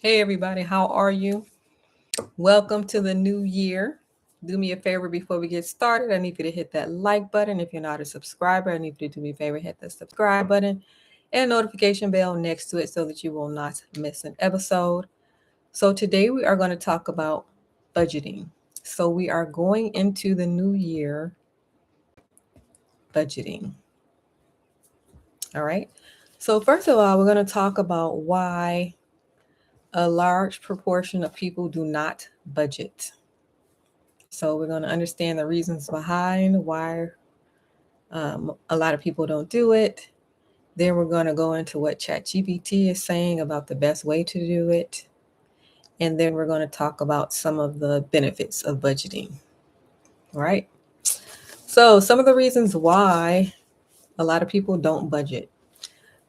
Hey everybody, how are you? Welcome to the new year. Do me a favor before we get started. I need you to hit that like button. If you're not a subscriber, I need you to do me a favor, hit the subscribe button and notification bell next to it so that you will not miss an episode. So today we are going to talk about budgeting. So we are going into the new year budgeting. All right. So first of all, we're going to talk about why a large proportion of people do not budget. So we're going to understand the reasons behind why a lot of people don't do it. Then we're going to go into what Chatgpt is saying about the best way to do it. And then we're going to talk about some of the benefits of budgeting. All right. So some of the reasons why a lot of people don't budget.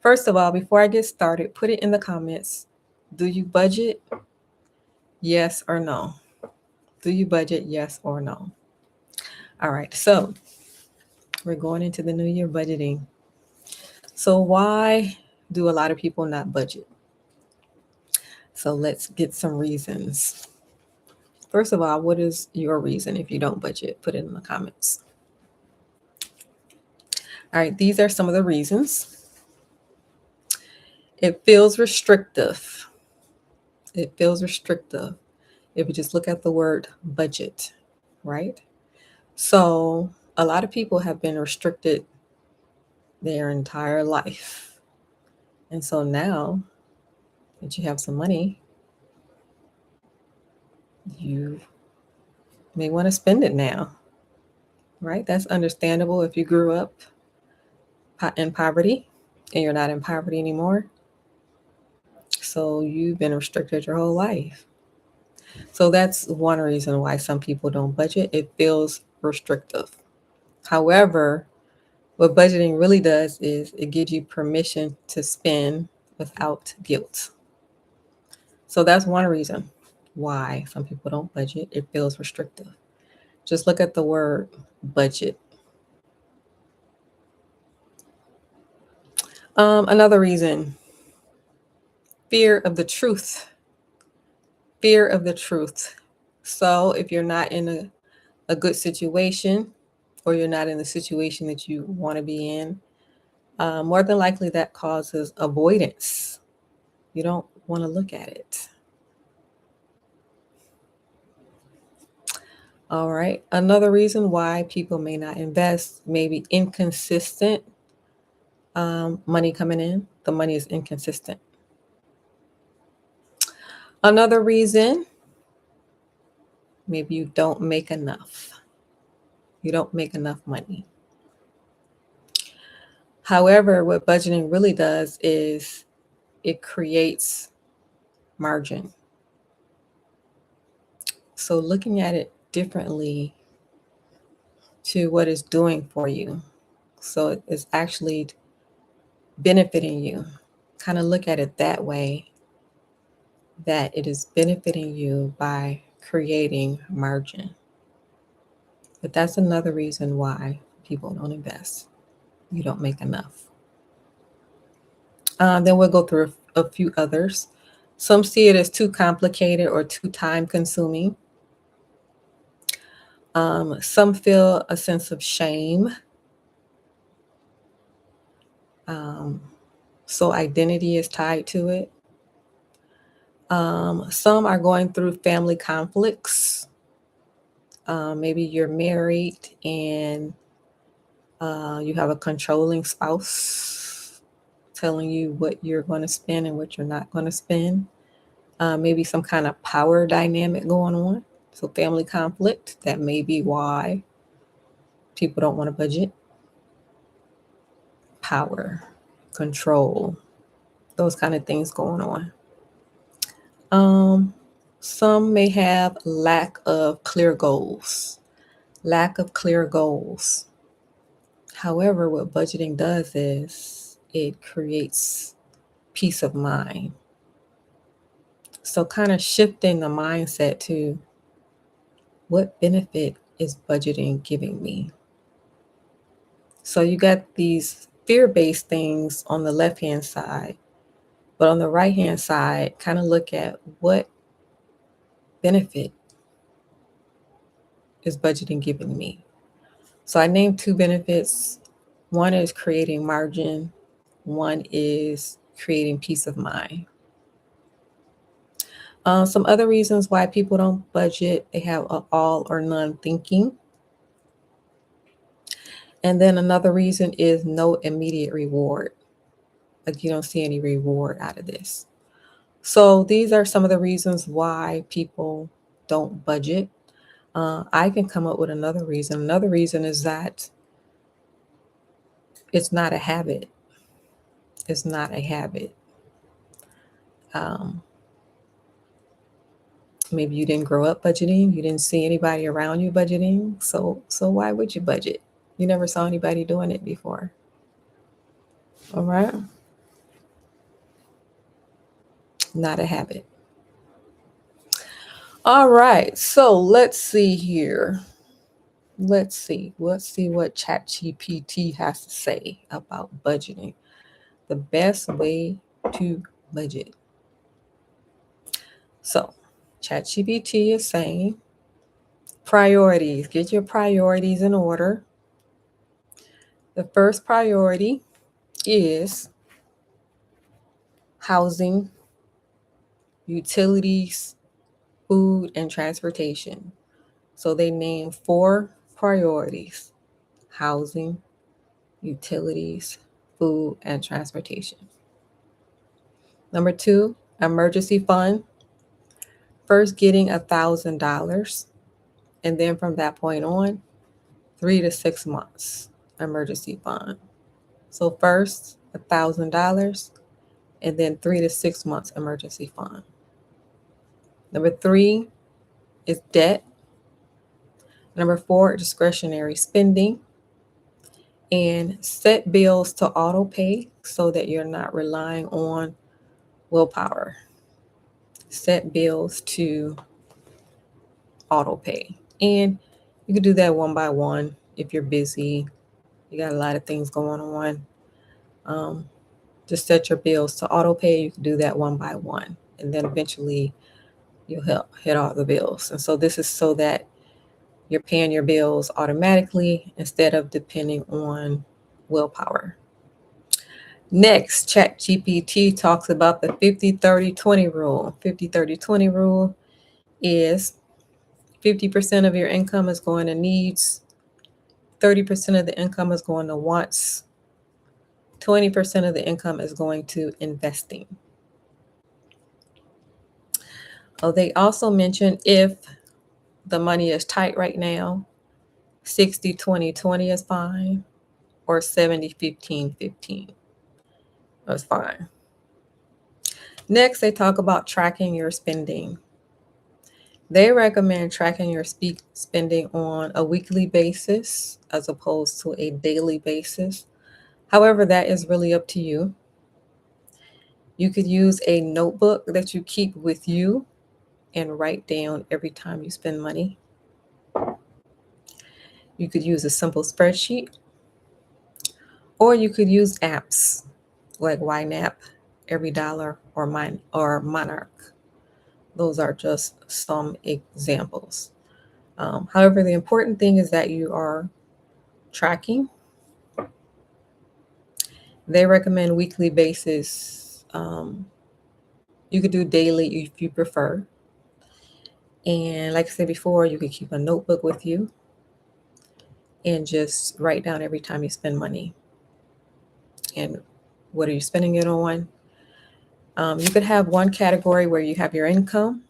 First of all, before I get started, put it in the comments. Do you budget? Yes or no? Do you budget? Yes or no? All right. So we're going into the new year budgeting. So why do a lot of people not budget? So let's get some reasons. First of all, what is your reason if you don't budget? Put it in the comments. All right, these are some of the reasons. It feels restrictive. It feels restrictive if you just look at the word budget, right? So a lot of people have been restricted their entire life. And so now that you have some money, you may want to spend it now, right? That's understandable if you grew up in poverty and you're not in poverty anymore. So you've been restricted your whole life. So that's one reason why some people don't budget. It feels restrictive. However, what budgeting really does is it gives you permission to spend without guilt. So that's one reason why some people don't budget. It feels restrictive. Just look at the word budget. Another reason, fear of the truth. Fear of the truth. So if you're not in a good situation or you're not in the situation that you want to be in, more than likely that causes avoidance. You don't want to look at it. All right. Another reason why people may not invest may be inconsistent money coming in. The money is inconsistent. Another reason, maybe you don't make enough. You don't make enough money. However, what budgeting really does is it creates margin. So looking at it differently to what it's doing for you. So it's actually benefiting you. Kind of look at it that way, that it is benefiting you by creating margin. But that's another reason why people don't invest. You don't make enough. Then we'll go through a few others. Some see it as too complicated or too time consuming. Some feel a sense of shame. Um, so identity is tied to it. Some are going through family conflicts. Maybe you're married and you have a controlling spouse telling you what you're going to spend and what you're not going to spend. Maybe some kind of power dynamic going on. So family conflict, that may be why people don't want to budget. Power, control, those kind of things going on. Some may have lack of clear goals. Lack of clear goals. However, what budgeting does is it creates peace of mind. So kind of shifting the mindset to what benefit is budgeting giving me? So you got these fear-based things on the left-hand side But on the right-hand side, kind of look at what benefit is budgeting giving me. So I named two benefits. One is creating margin. One is creating peace of mind. Some other reasons why people don't budget, they have a all or none thinking. And then another reason is no immediate reward. Like you don't see any reward out of this. So these are some of the reasons why people don't budget. I can come up with another reason. Another reason is that it's not a habit. It's not a habit. Um, Maybe you didn't grow up budgeting. You didn't see anybody around you budgeting. So why would you budget? You never saw anybody doing it before. All right. Not a habit. All right. So let's see here. Let's see what Chatgpt has to say about budgeting. The best way to budget. So ChatGPT is saying priorities. Get your priorities in order. The first priority is housing, utilities, food, and transportation. So they name 4 priorities: housing, utilities, food, and transportation. Number 2, emergency fund. First getting $1,000, and then from that point on, 3 to 6 months emergency fund. So first $1,000, and then 3 to 6 months emergency fund. Number 3 is debt. Number 4, discretionary spending. And set bills to auto pay so that you're not relying on willpower. Set bills to auto pay. And you can do that one by one if you're busy. You got a lot of things going on. Just set your bills to auto pay. You can do that one by one. And then eventually you'll hit all the bills. And so this is so that you're paying your bills automatically instead of depending on willpower. Next, ChatGPT talks about the 50-30-20 rule. 50-30-20 rule is 50% of your income is going to needs, 30% of the income is going to wants, 20% of the income is going to investing. Oh, they also mentioned if the money is tight right now, 60-20-20 is fine, or 70-15-15 is fine. Next, they talk about tracking your spending. They recommend tracking your spending on a weekly basis as opposed to a daily basis. However, that is really up to you. You could use a notebook that you keep with you and write down every time you spend money. You could use a simple spreadsheet, or you could use apps like YNAB, Every Dollar, or Monarch. Those are just some examples. However, the important thing is that you are tracking. They recommend weekly basis. You could do daily if you prefer. And like I said before, you could keep a notebook with you and just write down every time you spend money. And what are you spending it on? You could have one category where you have your income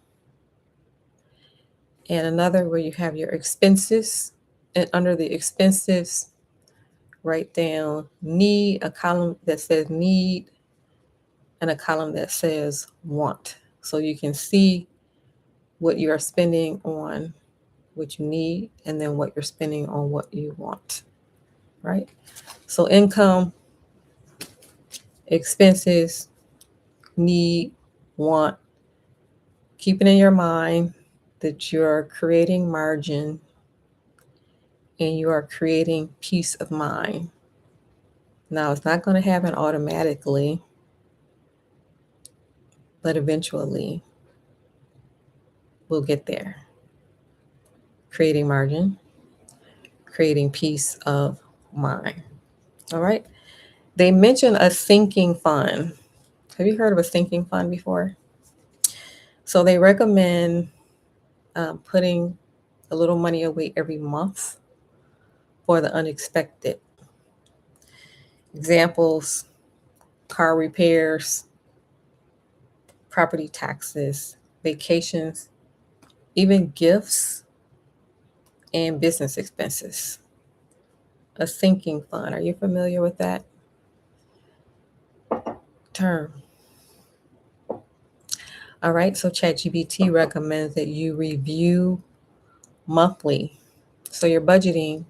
and another where you have your expenses. And under the expenses, write down need, a column that says need, and a column that says want. So you can see what you are spending on what you need and then what you're spending on what you want, right? So income, expenses, need, want. Keep it in your mind that you're creating margin and you are creating peace of mind. Now, it's not going to happen automatically. but eventually we'll get there. Creating margin, creating peace of mind. All right. They mention a sinking fund. Have you heard of a sinking fund before? So they recommend putting a little money away every month for the unexpected. Examples: car repairs, property taxes, vacations, even gifts, and business expenses. A sinking fund. Are you familiar with that term? All right, so ChatGPT recommends that you review monthly. So you're budgeting,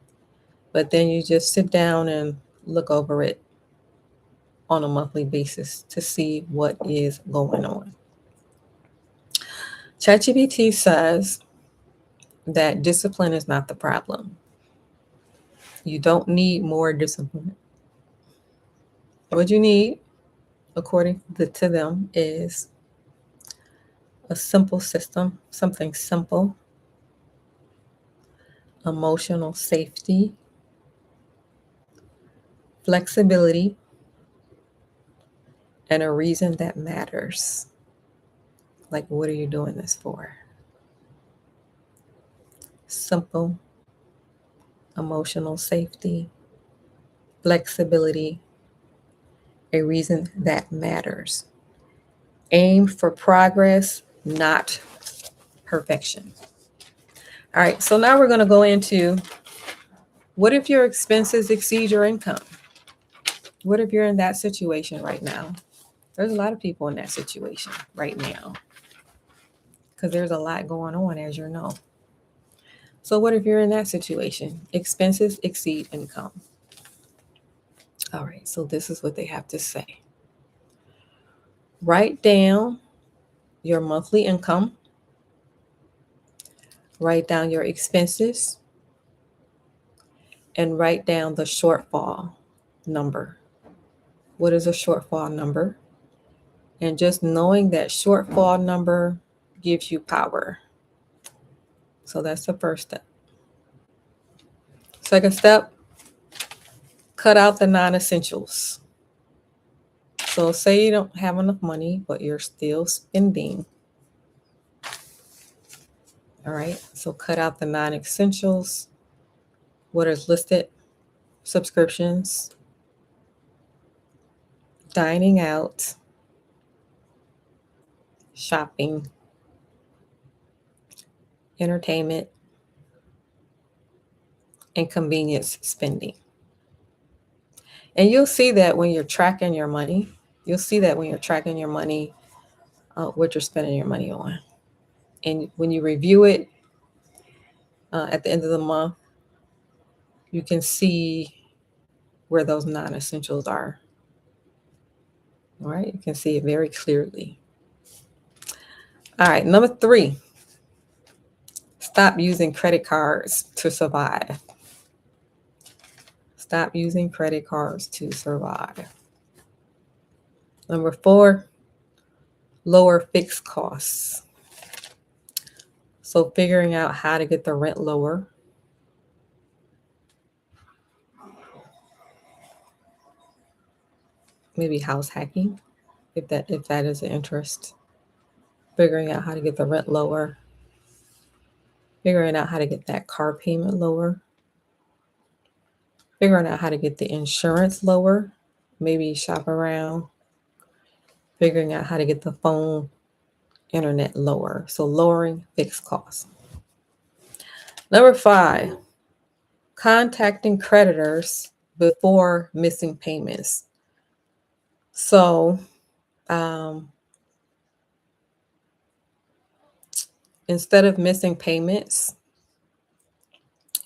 but then you just sit down and look over it on a monthly basis to see what is going on. ChatGPT says that discipline is not the problem. You don't need more discipline. What you need, according to them, is a simple system, something simple, emotional safety, flexibility, and a reason that matters. Like, what are you doing this for? Simple, emotional safety, flexibility, a reason that matters. Aim for progress, not perfection. All right, so now we're going to go into what if your expenses exceed your income? What if you're in that situation right now? There's a lot of people in that situation right now because there's a lot going on, as you know. So what if you're in that situation? Expenses exceed income. All right, so this is what they have to say. Write down your monthly income. Write down your expenses. And write down the shortfall number. What is a shortfall number? And just knowing that shortfall number gives you power. So that's the first step. Second step, cut out the non-essentials. So say you don't have enough money, but you're still spending. All right, so cut out the non-essentials. What is listed? Subscriptions, dining out, shopping, entertainment, and convenience spending. And you'll see that when you're tracking your money. You'll see that when you're tracking your money, what you're spending your money on. And when you review it at the end of the month, you can see where those non-essentials are. All right, you can see it very clearly. All right, number 3, stop using credit cards to survive. Stop using credit cards to survive. Number 4, lower fixed costs. So figuring out how to get the rent lower. Maybe house hacking, if that is an interest. Figuring out how to get the rent lower. Figuring out how to get that car payment lower. Figuring out how to get the insurance lower. Maybe shop around. Figuring out how to get the phone internet lower. So lowering fixed costs. Number 5, contacting creditors before missing payments. So instead of missing payments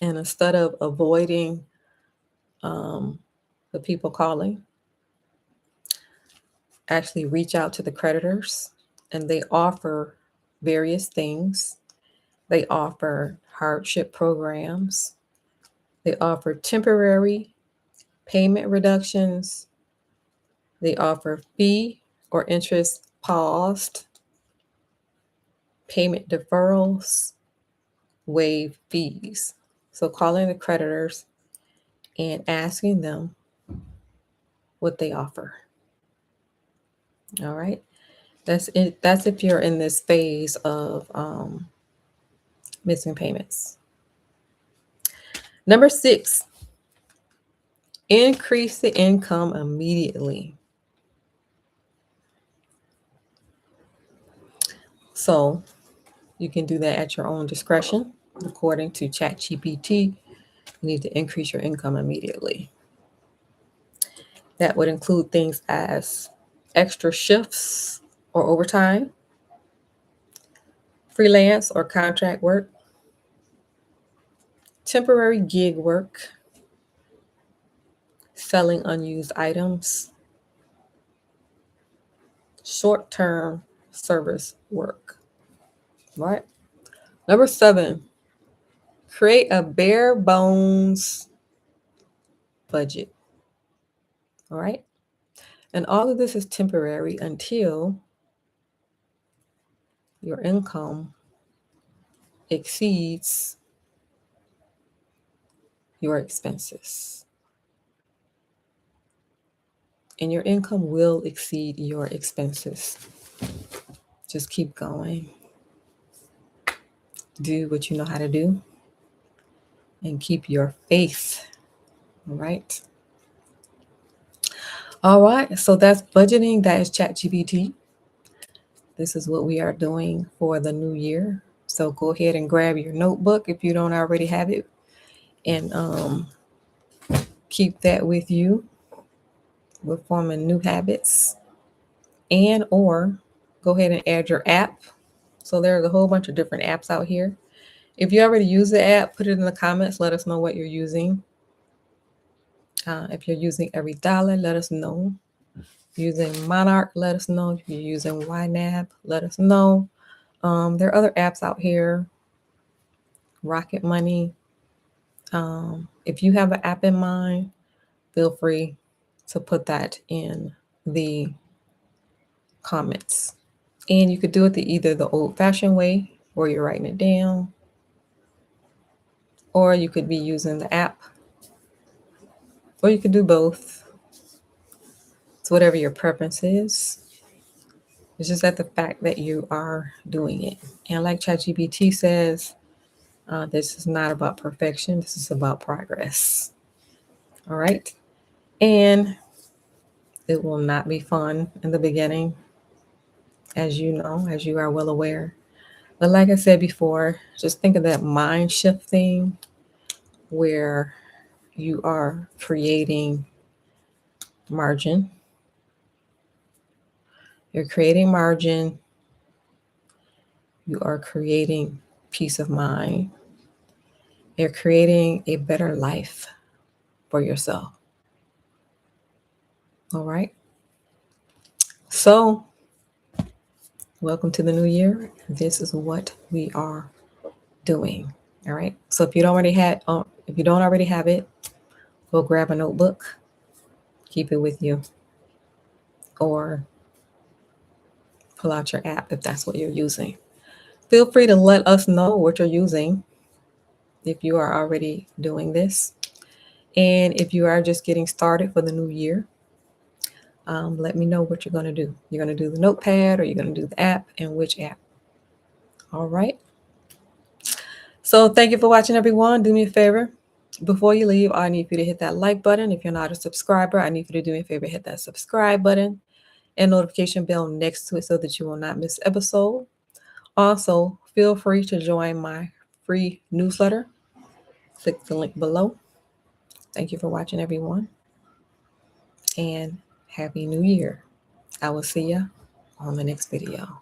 and instead of avoiding the people calling, actually reach out to the creditors, and they offer various things. They offer hardship programs. They offer temporary payment reductions. They offer fee or interest paused, payment deferrals, waive fees. So calling the creditors and asking them what they offer. All right. That's it. That's if you're in this phase of missing payments. Number 6, increase the income immediately. So you can do that at your own discretion. According to Chatgpt, you need to increase your income immediately. That would include things as extra shifts or overtime, freelance or contract work, temporary gig work, selling unused items, short-term service work. All right. Number 7, create a bare bones budget. All right. And all of this is temporary until your income exceeds your expenses. And your income will exceed your expenses. Just keep going. Do what you know how to do and keep your faith. All right. All right. So that's budgeting. That is ChatGPT. This is what we are doing for the new year. So go ahead and grab your notebook if you don't already have it, and keep that with you. We're forming new habits, and or go ahead and add your app. So there's a whole bunch of different apps out here. If you already use the app, put it in the comments. Let us know what you're using. If you're using Every Dollar, let us know. Using Monarch, let us know. If you're using YNAB, let us know. There are other apps out here. Rocket Money. If you have an app in mind, feel free to put that in the comments. And you could do it either the old-fashioned way, where you're writing it down, or you could be using the app, or you could do both. It's whatever your preference is. It's just that the fact that you are doing it. And like ChatGPT says, this is not about perfection. This is about progress. All right. And it will not be fun in the beginning, as you know, as you are well aware. But like I said before, just think of that mind shift thing where you are creating margin. You're creating margin. You are creating peace of mind. You're creating a better life for yourself. All right. So, welcome to the new year. This is what we are doing. All right. So if you don't already have it, go grab a notebook, keep it with you, or pull out your app if that's what you're using. Feel free to let us know what you're using if you are already doing this. And if you are just getting started for the new year, let me know what you're going to do. You're going to do the notepad, or you're going to do the app, and which app. All right. So thank you for watching, everyone. Do me a favor. Before you leave, I need you to hit that like button. If you're not a subscriber, I need you to do me a favor, hit that subscribe button and notification bell next to it so that you will not miss episode. Also, feel free to join my free newsletter. Click the link below. Thank you for watching, everyone, and Happy New Year. I will see you on the next video.